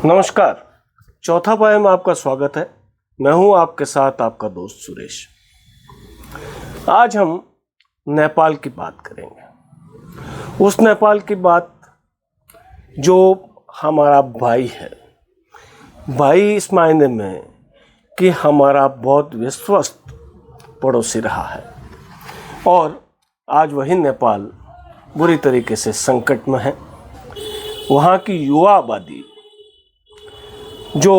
नमस्कार। चौथा पाए में आपका स्वागत है। मैं हूं आपके साथ आपका दोस्त सुरेश। आज हम नेपाल की बात करेंगे। उस नेपाल की बात जो हमारा भाई है, भाई इस मायने में कि हमारा बहुत विश्वस्त पड़ोसी रहा है और आज वही नेपाल बुरी तरीके से संकट में है। वहाँ की युवा आबादी जो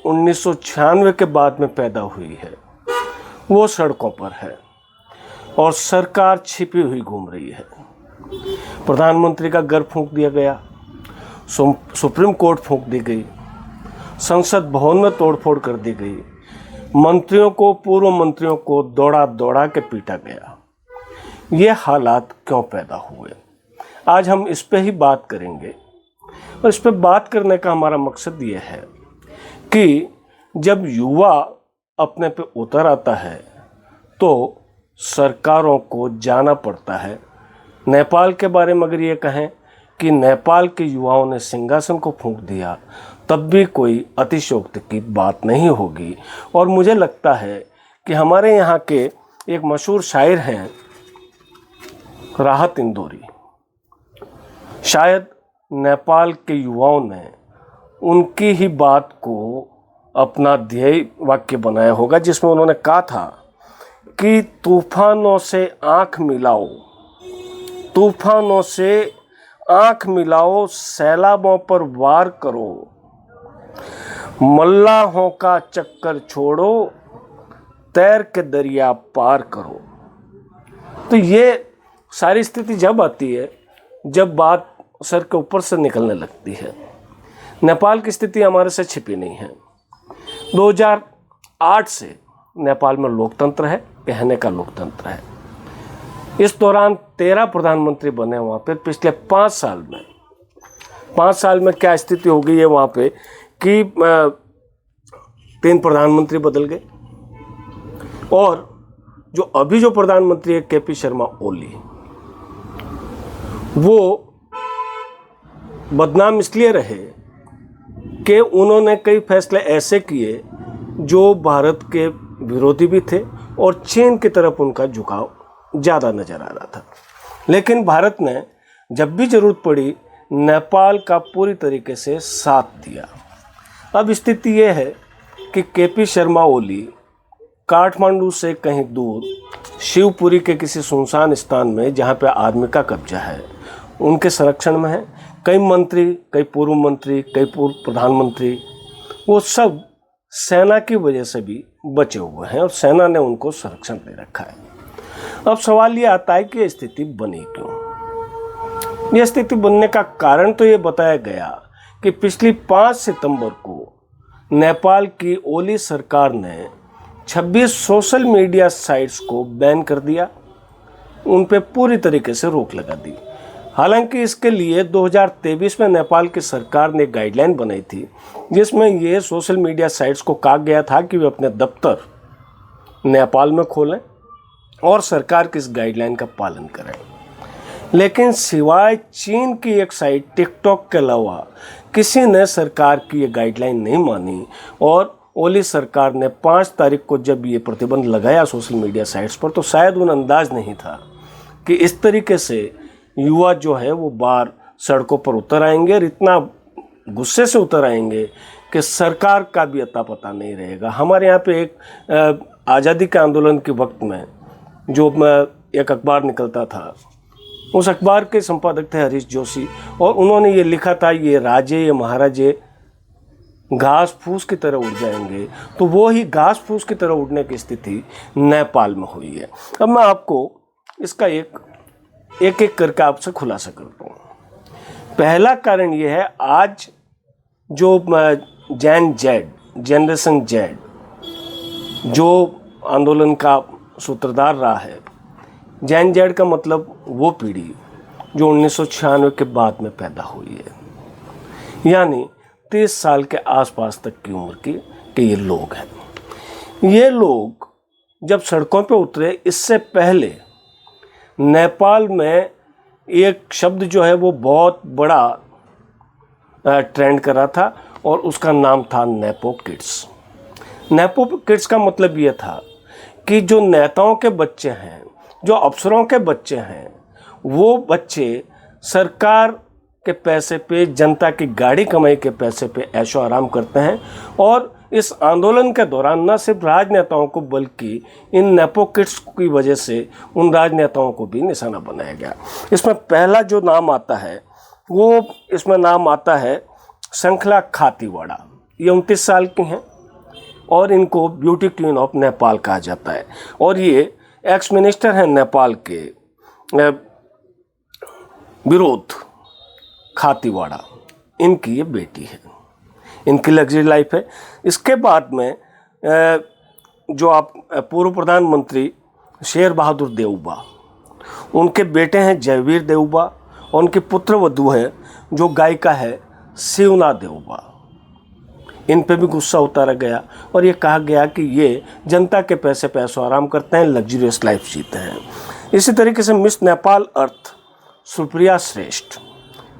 1996 के बाद में पैदा हुई है वो सड़कों पर है और सरकार छिपी हुई घूम रही है। प्रधानमंत्री का घर फूंक दिया गया, सुप्रीम कोर्ट फूंक दी गई, संसद भवन में तोड़फोड़ कर दी गई, मंत्रियों को, पूर्व मंत्रियों को दौड़ा दौड़ा के पीटा गया। ये हालात क्यों पैदा हुए, आज हम इस पे ही बात करेंगे। और इस पे बात करने का हमारा मकसद ये है कि जब युवा अपने पे उतर आता है तो सरकारों को जाना पड़ता है। नेपाल के बारे में अगर ये कहें कि नेपाल के युवाओं ने सिंहासन को फूंक दिया, तब भी कोई अतिशयोक्ति की बात नहीं होगी। और मुझे लगता है कि हमारे यहाँ के एक मशहूर शायर हैं राहत इंदौरी, शायद नेपाल के युवाओं ने उनकी ही बात को अपना ध्येय वाक्य बनाया होगा, जिसमें उन्होंने कहा था कि तूफानों से आंख मिलाओ, तूफानों से आंख मिलाओ, सैलाबों पर वार करो, मल्लाहों का चक्कर छोड़ो, तैर के दरिया पार करो। तो ये सारी स्थिति जब आती है जब बात सर के ऊपर से निकलने लगती है। नेपाल की स्थिति हमारे से छिपी नहीं है। 2008 से नेपाल में लोकतंत्र है, कहने का लोकतंत्र है। इस दौरान 13 प्रधानमंत्री बने वहाँ पे। पिछले 5 साल में क्या स्थिति हो गई है वहाँ पे कि 3 प्रधानमंत्री बदल गए और जो प्रधानमंत्री है केपी शर्मा ओली, वो बदनाम इसलिए रहे कि उन्होंने कई फैसले ऐसे किए जो भारत के विरोधी भी थे और चीन की तरफ उनका झुकाव ज़्यादा नज़र आ रहा था। लेकिन भारत ने जब भी ज़रूरत पड़ी नेपाल का पूरी तरीके से साथ दिया। अब स्थिति ये है कि केपी शर्मा ओली काठमांडू से कहीं दूर शिवपुरी के किसी सुनसान स्थान में, जहाँ पे आर्मी का कब्जा है, उनके संरक्षण में है। कई मंत्री, कई पूर्व मंत्री, कई पूर्व प्रधानमंत्री, वो सब सेना की वजह से भी बचे हुए हैं और सेना ने उनको संरक्षण दे रखा है। अब सवाल ये आता है कि ये स्थिति बनी क्यों। ये स्थिति बनने का कारण तो ये बताया गया कि पिछली 5 सितंबर को नेपाल की ओली सरकार ने 26 सोशल मीडिया साइट्स को बैन कर दिया, उन पे पूरी तरीके से रोक लगा दी। हालांकि इसके लिए 2023 में नेपाल की सरकार ने गाइडलाइन बनाई थी, जिसमें ये सोशल मीडिया साइट्स को कहा गया था कि वे अपने दफ्तर नेपाल में खोलें और सरकार की इस गाइडलाइन का पालन करें। लेकिन सिवाय चीन की एक साइट टिकटॉक के अलावा किसी ने सरकार की ये गाइडलाइन नहीं मानी और ओली सरकार ने 5 तारीख को जब ये प्रतिबंध लगाया सोशल मीडिया साइट्स पर, तो शायद उन्हें अंदाज नहीं था कि इस तरीके से युवा जो है वो बाहर सड़कों पर उतर आएंगे और इतना गुस्से से उतर आएंगे कि सरकार का भी अता पता नहीं रहेगा। हमारे यहाँ पे एक आज़ादी के आंदोलन के वक्त में जो एक अखबार निकलता था, उस अखबार के संपादक थे हरीश जोशी, और उन्होंने ये लिखा था, ये राजे, ये महाराजे घास फूस की तरह उड़ जाएंगे। तो वो ही घास फूस की तरह उड़ने की स्थिति नेपाल में हुई है। अब मैं आपको इसका एक करके आपसे खुलासा करता हूँ। पहला कारण ये है, आज जो जनरेशन जेड जो आंदोलन का सूत्रधार रहा है, जैन जेड का मतलब वो पीढ़ी जो 1996 के बाद में पैदा हुई है, यानी 30 साल के आसपास तक की उम्र के ये लोग हैं। ये लोग जब सड़कों पे उतरे, इससे पहले नेपाल में एक शब्द जो है वो बहुत बड़ा ट्रेंड कर रहा था, और उसका नाम था नेपो किड्स। नेपो किड्स का मतलब ये था कि जो नेताओं के बच्चे हैं, जो अफसरों के बच्चे हैं, वो बच्चे सरकार के पैसे पे, जनता की गाड़ी कमाई के पैसे पे ऐशो आराम करते हैं। और इस आंदोलन के दौरान न सिर्फ राजनेताओं को बल्कि इन नेपो किड्स की वजह से उन राजनेताओं को भी निशाना बनाया गया। इसमें पहला जो नाम आता है वो इसमें नाम आता है शंखला खातीवाड़ा। ये 29 साल की हैं और इनको ब्यूटी क्वीन ऑफ नेपाल कहा जाता है। और ये एक्स मिनिस्टर हैं नेपाल के विरोध खातीवाड़ा, इनकी ये बेटी है, इनकी लग्जरी लाइफ है। इसके बाद में जो आप पूर्व प्रधानमंत्री शेर बहादुर देउबा, उनके बेटे हैं जयवीर देउबा और उनकी पुत्र वधू है जो गायिका है शिवना देउबा। इन पे भी गुस्सा उतारा गया और ये कहा गया कि ये जनता के पैसे पे ऐशो आराम करते हैं, लग्जरियस लाइफ जीते हैं। इसी तरीके से मिस नेपाल अर्थ सुप्रिया श्रेष्ठ,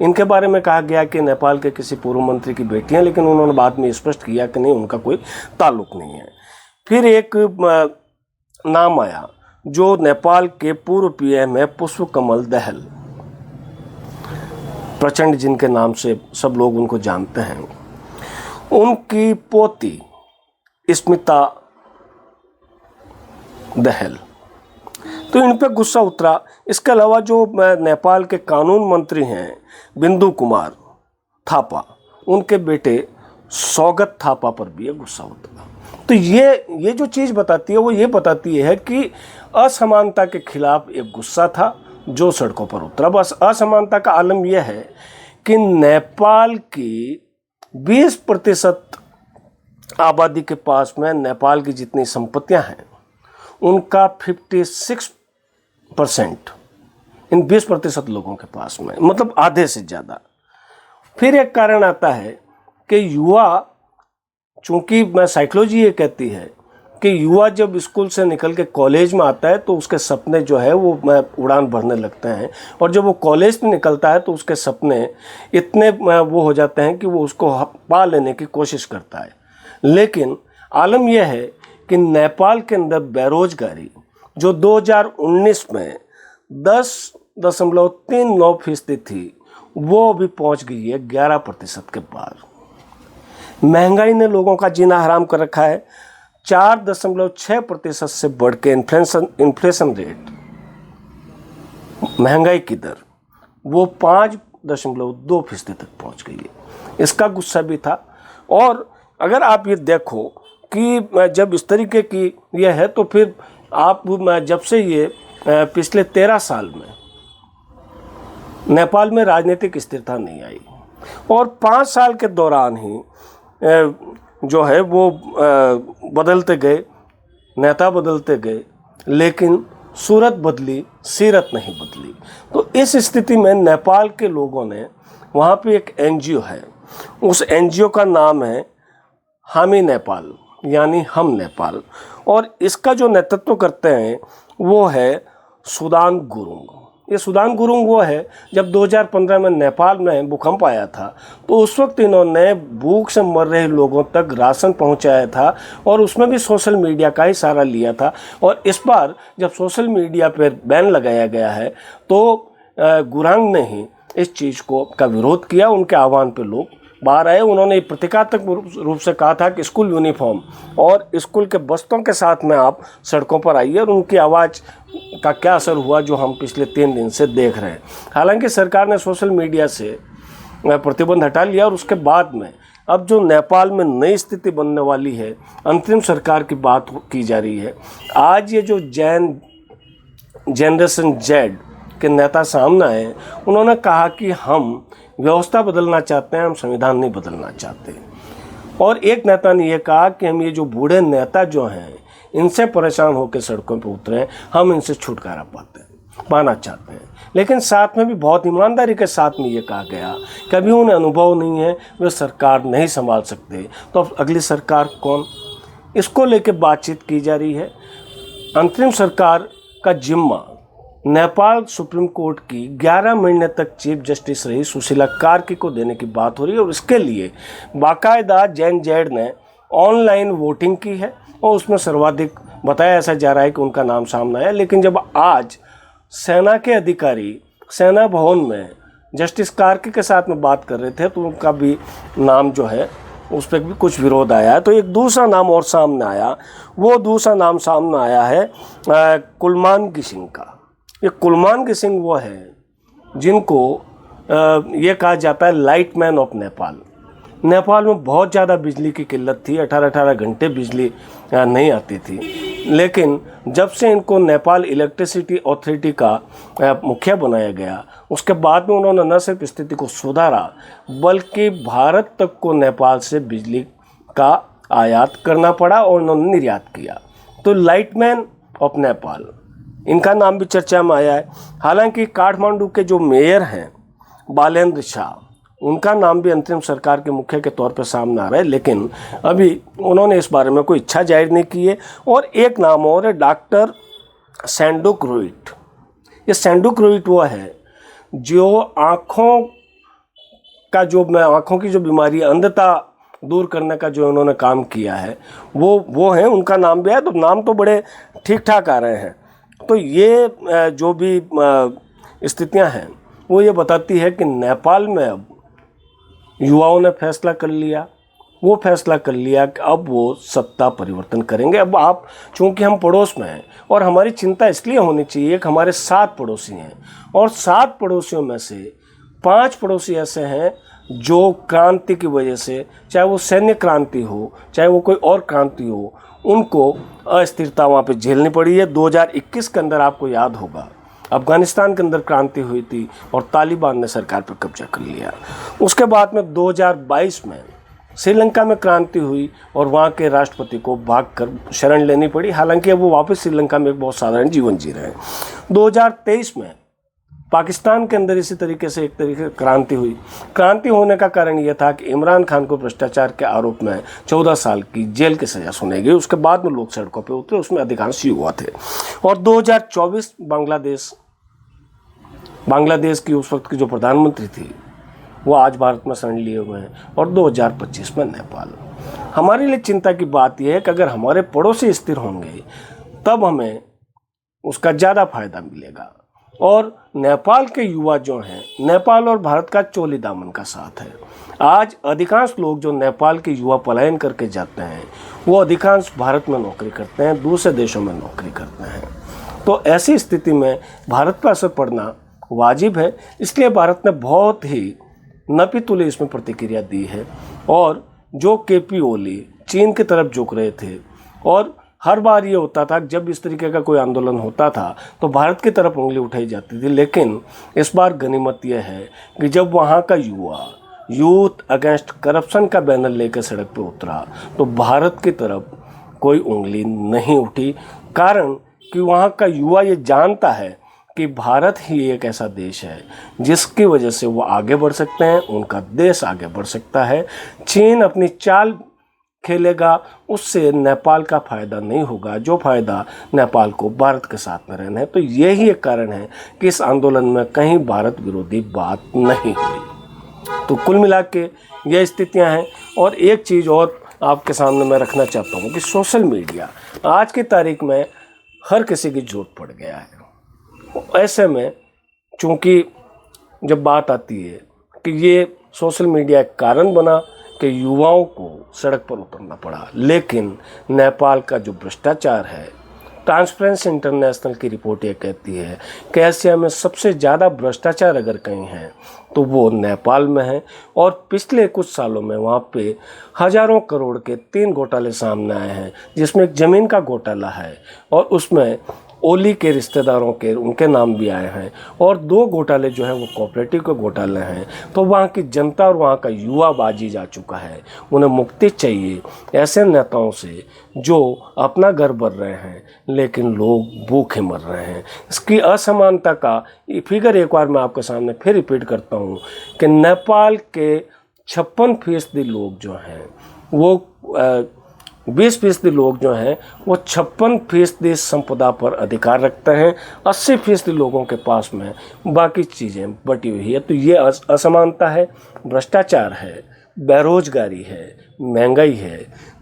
इनके बारे में कहा गया कि नेपाल के किसी पूर्व मंत्री की बेटी हैं, लेकिन उन्होंने बाद में स्पष्ट किया कि नहीं, उनका कोई ताल्लुक नहीं है। फिर एक नाम आया जो नेपाल के पूर्व पीएम है पुष्पकमल दहल, प्रचंड जिनके नाम से सब लोग उनको जानते हैं। उनकी पोती स्मिता दहल, तो इन पे गुस्सा उतरा। इसके अलावा जो नेपाल के कानून मंत्री हैं बिंदु कुमार थापा, उनके बेटे सौगत थापा पर भी ये गुस्सा उतरा। तो ये जो चीज़ बताती है वो ये बताती है कि असमानता के खिलाफ एक गुस्सा था जो सड़कों पर उतरा। बस असमानता का आलम यह है कि नेपाल की 20% आबादी के पास में नेपाल की जितनी संपत्तियां हैं उनका 56% इन 20% लोगों के पास में, मतलब आधे से ज़्यादा। फिर एक कारण आता है कि युवा, चूँकि मैं साइकोलॉजी ये कहती है कि युवा जब स्कूल से निकल के कॉलेज में आता है तो उसके सपने जो है वो उड़ान भरने लगते हैं, और जब वो कॉलेज में निकलता है तो उसके सपने इतने वो हो जाते हैं कि वो उसको पा लेने की कोशिश करता है। लेकिन आलम यह है कि नेपाल के अंदर बेरोजगारी जो 2019 में 10.39% थी, वो अभी पहुंच गई है 11% के पार। महंगाई ने लोगों का जीना हराम कर रखा है। 4.6% से बढ़ के इन्फ्लेशन रेट, महंगाई की दर, वो 5.2% तक पहुंच गई है। इसका गुस्सा भी था। और अगर आप ये देखो कि जब इस तरीके की यह है तो फिर आप जब से ये पिछले 13 साल में नेपाल में राजनीतिक स्थिरता नहीं आई और 5 साल के दौरान ही जो है वो बदलते गए, नेता बदलते गए, लेकिन सूरत बदली, सीरत नहीं बदली। तो इस स्थिति में नेपाल के लोगों ने, वहाँ पे एक एनजीओ है, उस एनजीओ का नाम है हामी नेपाल, यानी हम नेपाल, और इसका जो नेतृत्व करते हैं वो है सुदान गुरुङ। ये सुदान गुरुङ वो है, जब 2015 में नेपाल में भूकंप आया था तो उस वक्त इन्होंने भूख से मर रहे लोगों तक राशन पहुंचाया था और उसमें भी सोशल मीडिया का ही सहारा लिया था। और इस बार जब सोशल मीडिया पर बैन लगाया गया है तो गुरुङ ने ही इस चीज़ का विरोध किया। उनके आह्वान पर लोग बाहर आए। उन्होंने प्रतीकात्मक रूप से कहा था कि स्कूल यूनिफॉर्म और स्कूल के बस्तों के साथ में आप सड़कों पर आइए, और उनकी आवाज़ का क्या असर हुआ जो हम पिछले 3 दिन से देख रहे हैं। हालांकि सरकार ने सोशल मीडिया से प्रतिबंध हटा लिया और उसके बाद में अब जो नेपाल में नई स्थिति बनने वाली है, अंतरिम सरकार की बात की जा रही है। आज ये जो जनरेशन जेड के नेता सामने आए, उन्होंने कहा कि हम व्यवस्था बदलना चाहते हैं, हम संविधान नहीं बदलना चाहते। और एक नेता ने यह कहा कि हम ये जो बूढ़े नेता जो हैं इनसे परेशान होकर सड़कों पर उतरे, हम इनसे छुटकारा पाना चाहते हैं। लेकिन साथ में भी बहुत ईमानदारी के साथ में ये कहा गया कि अभी उन्हें अनुभव नहीं है, वे सरकार नहीं संभाल सकते, तो अब अगली सरकार कौन, इसको लेकर बातचीत की जा रही है। अंतरिम सरकार का जिम्मा नेपाल सुप्रीम कोर्ट की 11 महीने तक चीफ जस्टिस रही सुशीला कार्की को देने की बात हो रही है और इसके लिए बाकायदा जेड ने ऑनलाइन वोटिंग की है और उसमें सर्वाधिक बताया ऐसा जा रहा है कि उनका नाम सामने आया। लेकिन जब आज सेना के अधिकारी सेना भवन में जस्टिस कार्की के साथ में बात कर रहे थे तो उनका भी नाम जो है उस पर भी कुछ विरोध आया। तो एक दूसरा नाम और सामने आया, वो दूसरा नाम सामने आया है कुलमान सिंह का। ये कुलमान सिंह वो है जिनको ये कहा जाता है light man of Nepal. Nepal में बहुत ज़्यादा बिजली की किल्लत थी, 18-18 घंटे बिजली नहीं आती थी। लेकिन जब से इनको नेपाल इलेक्ट्रिसिटी अथॉरिटी का मुखिया बनाया गया उसके बाद में उन्होंने न सिर्फ स्थिति को सुधारा बल्कि भारत तक को नेपाल से बिजली का आयात करना पड़ा और उन्होंने निर्यात किया। तो लाइटमैन ऑफ नेपाल इनका नाम भी चर्चा में आया है। हालांकि काठमांडू के जो मेयर हैं बालेंद्र शाह, उनका नाम भी अंतरिम सरकार के मुखिया के तौर पर सामने आ रहा है, लेकिन अभी उन्होंने इस बारे में कोई इच्छा जाहिर नहीं की है। और एक नाम और है डॉक्टर सैंडुक रोहित। ये सैंडुक रोहित वो है जो आँखों की जो बीमारी अंधता दूर करने का जो उन्होंने काम किया है वो है, उनका नाम भी है। तो नाम तो बड़े ठीक ठाक आ रहे हैं। तो ये जो भी स्थितियां हैं वो ये बताती है कि नेपाल में अब युवाओं ने फैसला कर लिया कि अब वो सत्ता परिवर्तन करेंगे। अब आप चूंकि हम पड़ोस में हैं और हमारी चिंता इसलिए होनी चाहिए कि हमारे 7 पड़ोसी हैं और 7 पड़ोसियों में से 5 पड़ोसी ऐसे हैं जो क्रांति की वजह से, चाहे वो सैन्य क्रांति हो चाहे वो कोई और क्रांति हो, उनको अस्थिरता वहाँ पे झेलनी पड़ी है। 2021 के अंदर आपको याद होगा अफगानिस्तान के अंदर क्रांति हुई थी और तालिबान ने सरकार पर कब्जा कर लिया। उसके बाद में 2022 में श्रीलंका में क्रांति हुई और वहाँ के राष्ट्रपति को भागकर शरण लेनी पड़ी। हालांकि अब वो वापस श्रीलंका में एक बहुत साधारण जीवन जी रहे हैं। 2023 में पाकिस्तान के अंदर इसी तरीके से एक तरीके क्रांति हुई। क्रांति होने का कारण यह था कि इमरान खान को भ्रष्टाचार के आरोप में 14 साल की जेल की सजा सुनाई गई। उसके बाद में लोग सड़कों पर उतरे, उसमें अधिकांश युवा थे। और 2024 बांग्लादेश की उस वक्त की जो प्रधानमंत्री थी वो आज भारत में शरण लिए हुए हैं और 2025 में नेपाल। हमारे लिए चिंता की बात यह है कि अगर हमारे पड़ोसी स्थिर होंगे तब हमें उसका ज़्यादा फायदा मिलेगा। और नेपाल के युवा जो हैं, नेपाल और भारत का चोली दामन का साथ है। आज अधिकांश लोग जो नेपाल के युवा पलायन करके जाते हैं वो अधिकांश भारत में नौकरी करते हैं, दूसरे देशों में नौकरी करते हैं। तो ऐसी स्थिति में भारत पर असर पड़ना वाजिब है। इसलिए भारत ने बहुत ही नपीतुली इसमें प्रतिक्रिया दी है। और जो केपी ओली चीन की तरफ झुक रहे थे और हर बार ये होता था जब इस तरीके का कोई आंदोलन होता था तो भारत की तरफ उंगली उठाई जाती थी, लेकिन इस बार गनीमत यह है कि जब वहाँ का युवा यूथ अगेंस्ट करप्शन का बैनर लेकर सड़क पर उतरा तो भारत की तरफ कोई उंगली नहीं उठी। कारण कि वहाँ का युवा ये जानता है कि भारत ही एक ऐसा देश है जिसकी वजह से वो आगे बढ़ सकते हैं, उनका देश आगे बढ़ सकता है। चीन अपनी चाल खेलेगा, उससे नेपाल का फ़ायदा नहीं होगा, जो फ़ायदा नेपाल को भारत के साथ में रहना है। तो यही एक कारण है कि इस आंदोलन में कहीं भारत विरोधी बात नहीं हुई। तो कुल मिला के ये स्थितियाँ हैं। और एक चीज़ और आपके सामने मैं रखना चाहता हूँ कि सोशल मीडिया आज की तारीख में हर किसी की जरूरत पड़ गया है। ऐसे में चूँकि जब बात आती है कि ये सोशल मीडिया एक कारण बना कि युवाओं को सड़क पर उतरना पड़ा, लेकिन नेपाल का जो भ्रष्टाचार है, ट्रांसपेरेंसी इंटरनेशनल की रिपोर्ट ये कहती है कि एशिया में सबसे ज़्यादा भ्रष्टाचार अगर कहीं है तो वो नेपाल में है। और पिछले कुछ सालों में वहाँ पे हज़ारों करोड़ के 3 घोटाले सामने आए हैं, जिसमें एक ज़मीन का घोटाला है और उसमें ओली के रिश्तेदारों के उनके नाम भी आए हैं, और 2 घोटाले जो हैं वो कोऑपरेटिव के घोटाले हैं। तो वहाँ की जनता और वहाँ का युवा बाजी जा चुका है। उन्हें मुक्ति चाहिए ऐसे नेताओं से जो अपना घर भर रहे हैं लेकिन लोग भूखे मर रहे हैं। इसकी असमानता का फिगर एक बार मैं आपके सामने फिर रिपीट करता हूँ कि नेपाल के 56% लोग जो हैं वो 20% लोग जो हैं वो 56% संपदा पर अधिकार रखते हैं, 80% लोगों के पास में बाकी चीज़ें बटी हुई है। तो ये असमानता है, भ्रष्टाचार है, बेरोजगारी है, महंगाई है।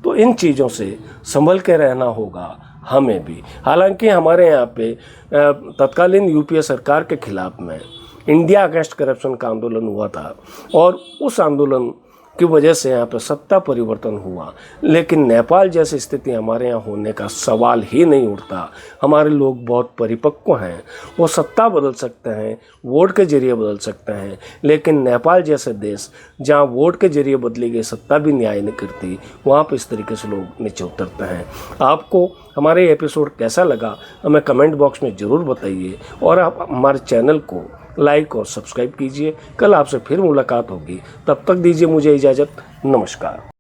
तो इन चीज़ों से संभल के रहना होगा हमें भी। हालांकि हमारे यहाँ पे तत्कालीन यूपीए सरकार के खिलाफ में इंडिया अगेंस्ट करप्शन का आंदोलन हुआ था और उस आंदोलन की वजह से यहाँ पे सत्ता परिवर्तन हुआ, लेकिन नेपाल जैसी स्थिति हमारे यहाँ होने का सवाल ही नहीं उठता। हमारे लोग बहुत परिपक्व हैं, वो सत्ता बदल सकते हैं, वोट के जरिए बदल सकते हैं, लेकिन नेपाल जैसे देश जहाँ वोट के जरिए बदली गई सत्ता भी न्याय नहीं करती, वहाँ पर इस तरीके से लोग नीचे उतरते हैं। आपको हमारे एपिसोड कैसा लगा हमें कमेंट बॉक्स में ज़रूर बताइए और आप हमारे चैनल को लाइक और सब्सक्राइब कीजिए। कल आपसे फिर मुलाकात होगी, तब तक दीजिए मुझे इजाज़त। नमस्कार।